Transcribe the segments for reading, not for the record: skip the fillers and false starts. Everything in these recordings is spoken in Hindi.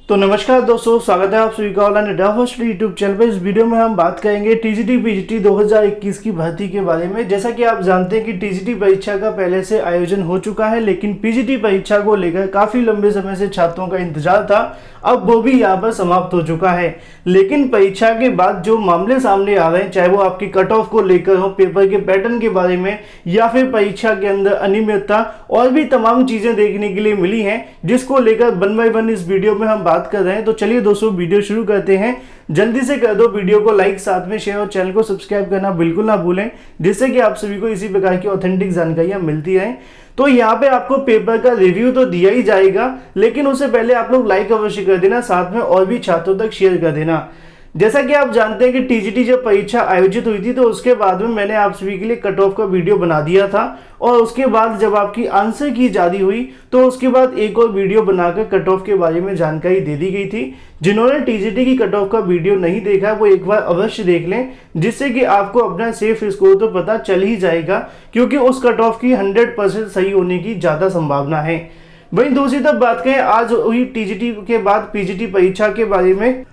तो नमस्कार दोस्तों, स्वागत है आप सभी का ऑनलाइन एडवांस्ड यूट्यूब चैनल पर। इस वीडियो में हम बात करेंगे टीजीटी पीजीटी 2021 की भर्ती के बारे में। जैसा कि आप जानते हैं कि टीजीटी परीक्षा का पहले से आयोजन हो चुका है, लेकिन पीजीटी परीक्षा को लेकर काफ़ी लंबे समय से छात्रों का इंतजार था। अब वो भी यहाँ पर समाप्त हो चुका है। लेकिन परीक्षा के बाद जो मामले सामने आ रहे हैं, चाहे वो आपकी कट ऑफ को लेकर हो, पेपर के पैटर्न के बारे में, या फिर परीक्षा के अंदर अनियमितता और भी तमाम चीज़ें देखने के लिए मिली हैं, जिसको लेकर वन बाय वन इस वीडियो में हम बात कर रहे हैं। तो चलिए दोस्तों, वीडियो शुरू करते हैं। जल्दी से कर दो वीडियो को लाइक, साथ में शेयर और चैनल को सब्सक्राइब करना बिल्कुल ना भूलें, जिससे कि आप सभी को इसी प्रकार की ऑथेंटिक जानकारियां मिलती रहें। तो यहाँ पे आपको पेपर का रिव्यू तो दिया ही जाएगा, लेकिन उससे पहले आप लोग लाइक अवश्य कर देना, साथ में और भी छात्रों तक शेयर कर देना। जैसा कि आप जानते हैं कि टीजीटी जब परीक्षा आयोजित हुई थी, तो उसके बाद में मैंने आप सभी के लिए कट ऑफ का वीडियो बना दिया था, और उसके बाद जब आपकी आंसर की जारी हुई तो उसके बाद एक और वीडियो बनाकर कट ऑफ के बारे में जानकारी दे दी गई थी। जिन्होंने टीजीटी की कट ऑफ का वीडियो नहीं देखा, वो एक बार अवश्य देख लें, जिससे कि आपको अपना सेफ स्कोर तो पता चल ही जाएगा, क्योंकि उस कट ऑफ की 100% सही होने की ज़्यादा संभावना है। वहीं दूसरी तरफ बात करें आज हुई टीजीटी के बाद पीजीटी परीक्षा के बारे में,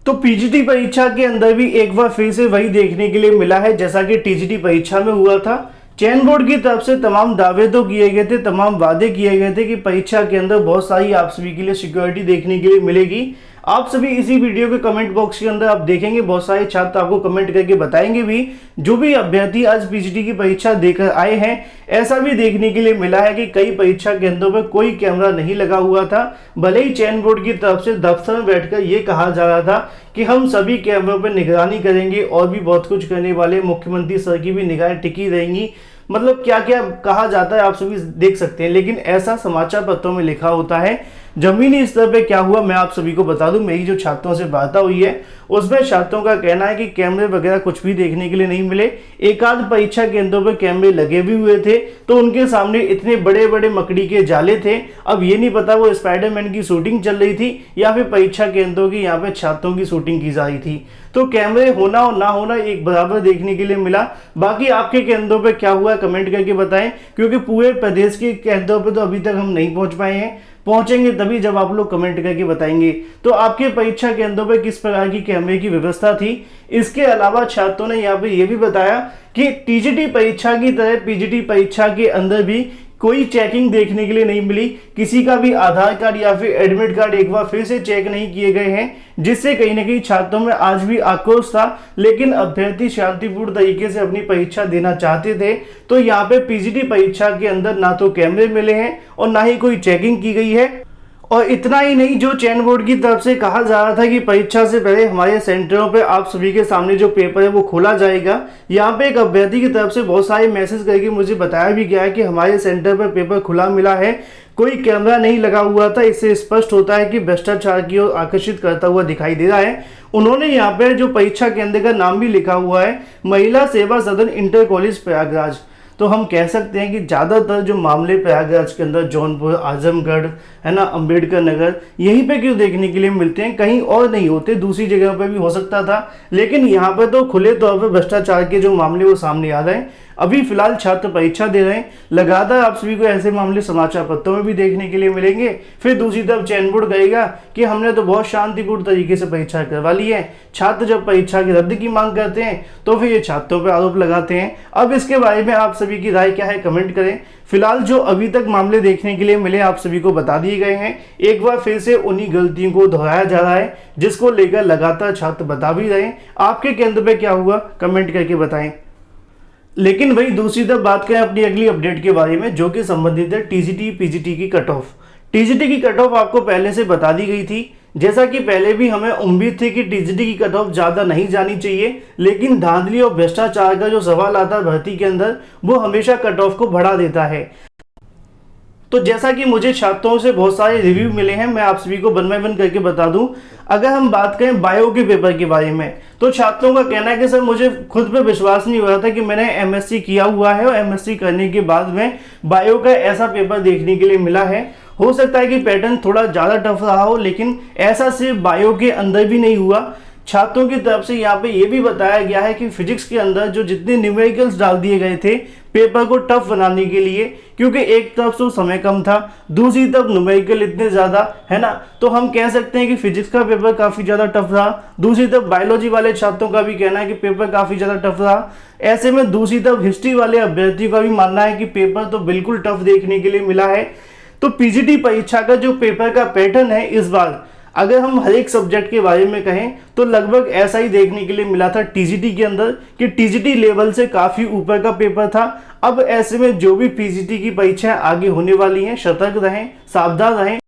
तो पीजीटी परीक्षा के अंदर भी एक बार फिर से वही देखने के लिए मिला है जैसा कि टीजीटी परीक्षा में हुआ था। चयन बोर्ड की तरफ से तमाम दावे तो किए गए थे, तमाम वादे किए गए थे कि परीक्षा के अंदर बहुत सारी आप सभी के लिए सिक्योरिटी देखने के लिए मिलेगी। आप सभी इसी वीडियो के कमेंट बॉक्स के अंदर आप देखेंगे, बहुत सारे छात्र आपको कमेंट करके बताएंगे भी, जो भी अभ्यर्थी आज पीजीटी की परीक्षा देकर आए हैं, ऐसा भी देखने के लिए मिला है कि कई परीक्षा केंद्रों पर कोई कैमरा नहीं लगा हुआ था। भले ही चयन बोर्ड की तरफ से दफ्तर में बैठकर ये कहा जा रहा था कि हम सभी कैमरों पर निगरानी करेंगे और भी बहुत कुछ करने वाले, मुख्यमंत्री सर की भी निगाहें टिकी रहेंगी, मतलब क्या क्या कहा जाता है आप सभी देख सकते हैं। लेकिन ऐसा समाचार पत्रों में लिखा होता है। जमीनी स्तर पे क्या हुआ मैं आप सभी को बता दूं। मेरी जो छात्रों से वार्ता हुई है उसमें छात्रों का कहना है कि कैमरे वगैरह कुछ भी देखने के लिए नहीं मिले। एक आध परीक्षा केंद्रों पर कैमरे लगे भी हुए थे, तो उनके सामने इतने बड़े बड़े मकड़ी के जाले थे। अब ये नहीं पता वो स्पाइडरमैन की शूटिंग चल रही थी या फिर परीक्षा केंद्रों की यहाँ पे छात्रों की शूटिंग की जा रही थी। तो कैमरे होना और ना होना एक बराबर देखने के लिए मिला। बाकी आपके केंद्रों पे क्या हुआ कमेंट करके बताएं, क्योंकि पूरे प्रदेश के केंद्रों पे तो अभी तक हम नहीं पहुंच पाए हैं। पहुंचेंगे तभी जब आप लोग कमेंट करके बताएंगे। तो आपके परीक्षा केंद्रों पे किस प्रकार की कैमरे की व्यवस्था थी। इसके अलावा छात्रों ने यहाँ पे ये भी बताया कि टीजीटी परीक्षा की तरह पीजीटी परीक्षा के अंदर भी कोई चेकिंग देखने के लिए नहीं मिली। किसी का भी आधार कार्ड या फिर एडमिट कार्ड एक बार फिर से चेक नहीं किए गए हैं, जिससे कहीं ना कहीं छात्रों में आज भी आक्रोश था। लेकिन अभ्यर्थी शांतिपूर्ण तरीके से अपनी परीक्षा देना चाहते थे। तो यहाँ पे पीजीटी परीक्षा के अंदर ना तो कैमरे मिले हैं और ना ही कोई चेकिंग की गई है। और इतना ही नहीं, जो चयन बोर्ड की तरफ से कहा जा रहा था कि परीक्षा से पहले हमारे सेंटरों पे आप सभी के सामने जो पेपर है वो खोला जाएगा, यहाँ पे एक अभ्यर्थी की तरफ से बहुत सारे मैसेज करके मुझे बताया भी गया है कि हमारे सेंटर पर पेपर खुला मिला है, कोई कैमरा नहीं लगा हुआ था। इससे स्पष्ट होता है कि भ्रष्टाचार की ओर आकर्षित करता हुआ दिखाई दे रहा है। उन्होंने यहाँ पे जो परीक्षा केंद्र का नाम भी लिखा हुआ है, महिला सेवा सदन इंटर कॉलेज प्रयागराज। तो हम कह सकते हैं कि ज़्यादातर जो मामले प्रयागराज के अंदर जौनपुर, आजमगढ़ है ना, अंबेडकर नगर, यहीं पे क्यों देखने के लिए मिलते हैं, कहीं और नहीं होते। दूसरी जगह पर भी हो सकता था, लेकिन यहाँ पर तो खुले तौर पर भ्रष्टाचार के जो मामले वो सामने आ रहे हैं। अभी फिलहाल छात्र परीक्षा दे रहे हैं, लगातार आप सभी को ऐसे मामले समाचार पत्रों में भी देखने के लिए मिलेंगे। फिर दूसरी तरफ चयन बोर्ड कहेगा कि हमने तो बहुत शांतिपूर्ण तरीके से परीक्षा करवा ली है। छात्र जब परीक्षा की रद्द की मांग करते हैं तो फिर ये छात्रों पर आरोप लगाते हैं। अब इसके बारे में आप सभी की राय क्या है कमेंट करें। फिलहाल जो अभी तक मामले देखने के लिए मिले आप सभी को बता दिए गए हैं। एक बार फिर से उन्हीं गलतियों को दोहराया जा रहा है, जिसको लेकर लगातार छात्र बता भी रहे हैं। आपके केंद्र पे क्या हुआ कमेंट करके बताएं। लेकिन वही दूसरी तरफ बात करें अपनी अगली अपडेट के बारे में, जो कि संबंधित है टीजीटी पीजीटी की कट ऑफ। टीजीटी की कट ऑफ आपको पहले से बता दी गई थी। जैसा कि पहले भी हमें उम्मीद थी कि टीजीटी की कट ऑफ ज़्यादा नहीं जानी चाहिए, लेकिन धांधली और भ्रष्टाचार का जो सवाल आता है भर्ती के अंदर, वो हमेशा कट ऑफ को बढ़ा देता है। तो जैसा कि मुझे छात्रों से बहुत सारे रिव्यू मिले हैं, मैं आप सभी को वन बाय वन करके बता दूं। अगर हम बात करें बायो के पेपर के बारे में, तो छात्रों का कहना है कि सर मुझे खुद पे विश्वास नहीं हो रहा था कि मैंने एमएससी किया हुआ है और एमएससी करने के बाद में बायो का ऐसा पेपर देखने के लिए मिला है। हो सकता है कि पैटर्न थोड़ा ज़्यादा टफ रहा हो, लेकिन ऐसा सिर्फ बायो के अंदर भी नहीं हुआ। छात्रों की तरफ से यहाँ पे ये भी बताया गया है कि फिजिक्स के अंदर जो जितने न्यूमेरिकल्स डाल दिए गए थे, पेपर को टफ बनाने के लिए, क्योंकि एक तरफ तो समय कम था, दूसरी तरफ न्यूमेरिकल इतने ज़्यादा है ना, तो हम कह सकते हैं कि फिजिक्स का पेपर काफ़ी ज़्यादा टफ रहा। दूसरी तरफ बायोलॉजी वाले छात्रों का भी कहना है कि पेपर काफ़ी ज़्यादा टफ रहा। ऐसे में दूसरी तरफ हिस्ट्री वाले अभ्यर्थियों का भी मानना है कि पेपर तो बिल्कुल टफ देखने के लिए मिला है। तो पीजीटी परीक्षा का जो पेपर का पैटर्न है इस बार, अगर हम हर एक सब्जेक्ट के बारे में कहें तो लगभग ऐसा ही देखने के लिए मिला था टीजीटी के अंदर, कि टीजीटी लेवल से काफ़ी ऊपर का पेपर था। अब ऐसे में जो भी पीजीटी की परीक्षाएं आगे होने वाली हैं, सतर्क रहें, सावधान रहें,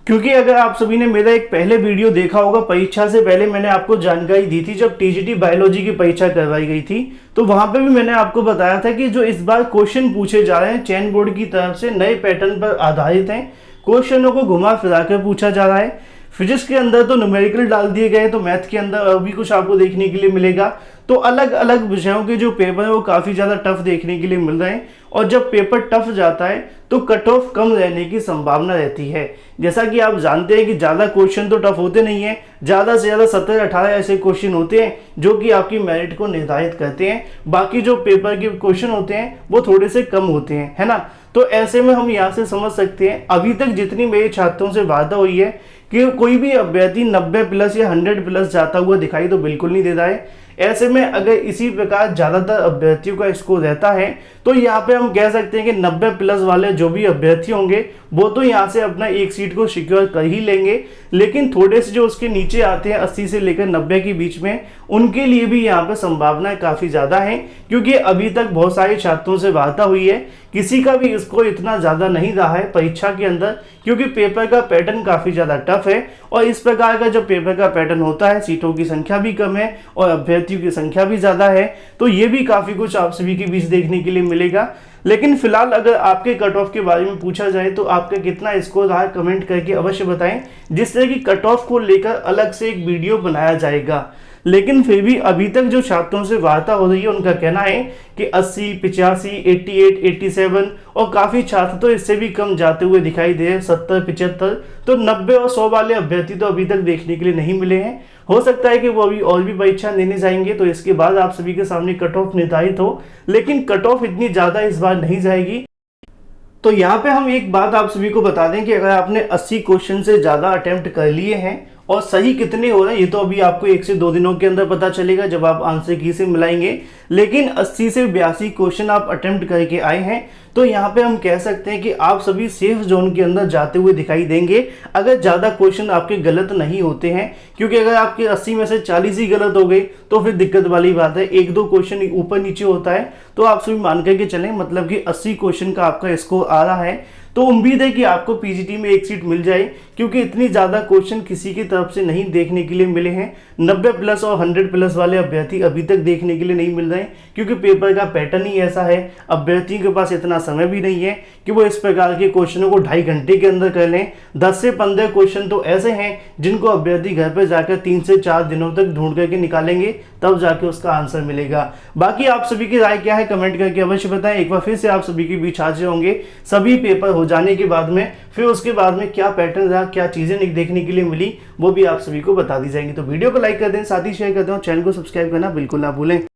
क्योंकि अगर आप सभी ने मेरा एक पहले वीडियो देखा होगा, परीक्षा से पहले मैंने आपको जानकारी दी थी जब टीजीटी बायोलॉजी की परीक्षा करवाई गई थी, तो वहां पे भी मैंने आपको बताया था कि जो इस बार क्वेश्चन पूछे जा रहे हैं चयन बोर्ड की तरफ से नए पैटर्न पर आधारित हैं। क्वेश्चनों को घुमा फिरा कर पूछा जा रहा है। फिजिक्स के अंदर तो न्यूमेरिकल डाल दिए गए, तो मैथ के अंदर और भी कुछ आपको देखने के लिए मिलेगा। तो अलग अलग विषयों के जो पेपर है वो काफ़ी ज़्यादा टफ देखने के लिए मिल रहे हैं, और जब पेपर टफ जाता है तो कट ऑफ कम रहने की संभावना रहती है। जैसा कि आप जानते हैं कि ज़्यादा क्वेश्चन तो टफ होते नहीं हैं, ज़्यादा से ज़्यादा 17-18 ऐसे क्वेश्चन होते हैं जो कि आपकी मेरिट को निर्धारित करते हैं। बाकी जो पेपर के क्वेश्चन होते हैं वो थोड़े से कम होते हैं, है ना। तो ऐसे में हम यहाँ से समझ सकते हैं, अभी तक जितनी मेरे छात्रों से वार्ता हुई है कि कोई भी अभ्यर्थी 90 प्लस या 100 प्लस जाता हुआ दिखाई तो बिल्कुल नहीं दे रहा है। ऐसे में अगर इसी प्रकार ज़्यादातर अभ्यर्थियों का स्कोर रहता है तो यहाँ पे हम कह सकते हैं कि 90 प्लस वाले जो भी अभ्यर्थी होंगे वो तो यहाँ से अपना एक सीट को सिक्योर कर ही लेंगे, लेकिन थोड़े से जो उसके नीचे आते हैं 80 से लेकर 90 के बीच में, उनके लिए भी यहाँ पे संभावनाएं काफ़ी ज़्यादा हैं। क्योंकि अभी तक बहुत सारे छात्रों से वार्ता हुई है, किसी का भी स्कोर इतना ज़्यादा नहीं रहा है परीक्षा के अंदर, क्योंकि पेपर का पैटर्न काफ़ी ज़्यादा टफ है। और इस प्रकार का जब पेपर का पैटर्न होता है, सीटों की संख्या भी कम है और अभ्यर्थियों की संख्या भी ज़्यादा है, तो ये भी काफ़ी कुछ आप सभी के बीच देखने के लिए मिलेगा। लेकिन फिलहाल अगर आपके कट ऑफ के बारे में पूछा जाए तो आपका कितना स्कोर रहा है कमेंट करके अवश्य बताएं, जिससे कि कट ऑफ को लेकर अलग से एक वीडियो बनाया जाएगा। लेकिन फिर भी अभी तक जो छात्रों से वार्ता हो रही है उनका कहना है कि 80, 85, 88, 87 और काफ़ी छात्र तो इससे भी कम जाते हुए दिखाई दे, 70, 75, तो 90 और 100 वाले अभ्यर्थी तो अभी तक देखने के लिए नहीं मिले हैं। हो सकता है कि वो अभी और भी परीक्षा देने जाएंगे तो इसके बाद आप सभी के सामने कट ऑफ निर्धारित हो, लेकिन कट ऑफ इतनी ज़्यादा इस बार नहीं जाएगी। तो यहाँ पे हम एक बात आप सभी को बता दें कि अगर आपने 80 क्वेश्चन से ज़्यादा अटेम्प्ट कर लिए हैं और सही कितने हो रहे हैं ये तो अभी आपको 1 से 2 दिनों के अंदर पता चलेगा जब आप आंसर की से मिलाएंगे, लेकिन 80 से 82 क्वेश्चन आप अटेम्प्ट करके आए हैं, तो यहाँ पे हम कह सकते हैं कि आप सभी सेफ जोन के अंदर जाते हुए दिखाई देंगे अगर ज़्यादा क्वेश्चन आपके गलत नहीं होते हैं। क्योंकि अगर आपके 80 में से 40 ही गलत हो गए तो फिर दिक्कत वाली बात है, 1-2 क्वेश्चन ऊपर नीचे होता है, तो आप सभी मान करके चलें मतलब कि 80 क्वेश्चन का आपका स्कोर आ रहा है। तो उम्मीद है कि आपको पीजीटी में एक सीट मिल जाए, क्योंकि इतनी ज़्यादा क्वेश्चन किसी की तरफ से नहीं देखने के लिए मिले हैं। 90 प्लस और 100 प्लस वाले अभ्यर्थी अभी तक देखने के लिए नहीं मिल रहे हैं, क्योंकि पेपर का पैटर्न ही ऐसा है, अभ्यर्थियों के पास इतना समय भी नहीं है कि वो इस प्रकार के क्वेश्चनों को 2.5 घंटे के अंदर कर लें। 10 से 15 क्वेश्चन तो ऐसे हैं जिनको अभ्यर्थी घर पर जाकर 3 से 4 दिनों तक ढूंढ करके निकालेंगे, तब जाके उसका आंसर मिलेगा। बाकी आप सभी की राय क्या है कमेंट करके अवश्य बताएं। एक बार फिर से आप सभी के बीच हाजिर होंगे सभी पेपर हो जाने के बाद में, फिर उसके बाद में क्या पैटर्न रहा, क्या चीज़ें देखने के लिए मिली, वो भी आप सभी को बता दी जाएंगी। तो वीडियो को लाइक कर दें, साथ ही शेयर कर दें और चैनल को सब्सक्राइब करना बिल्कुल ना भूलें।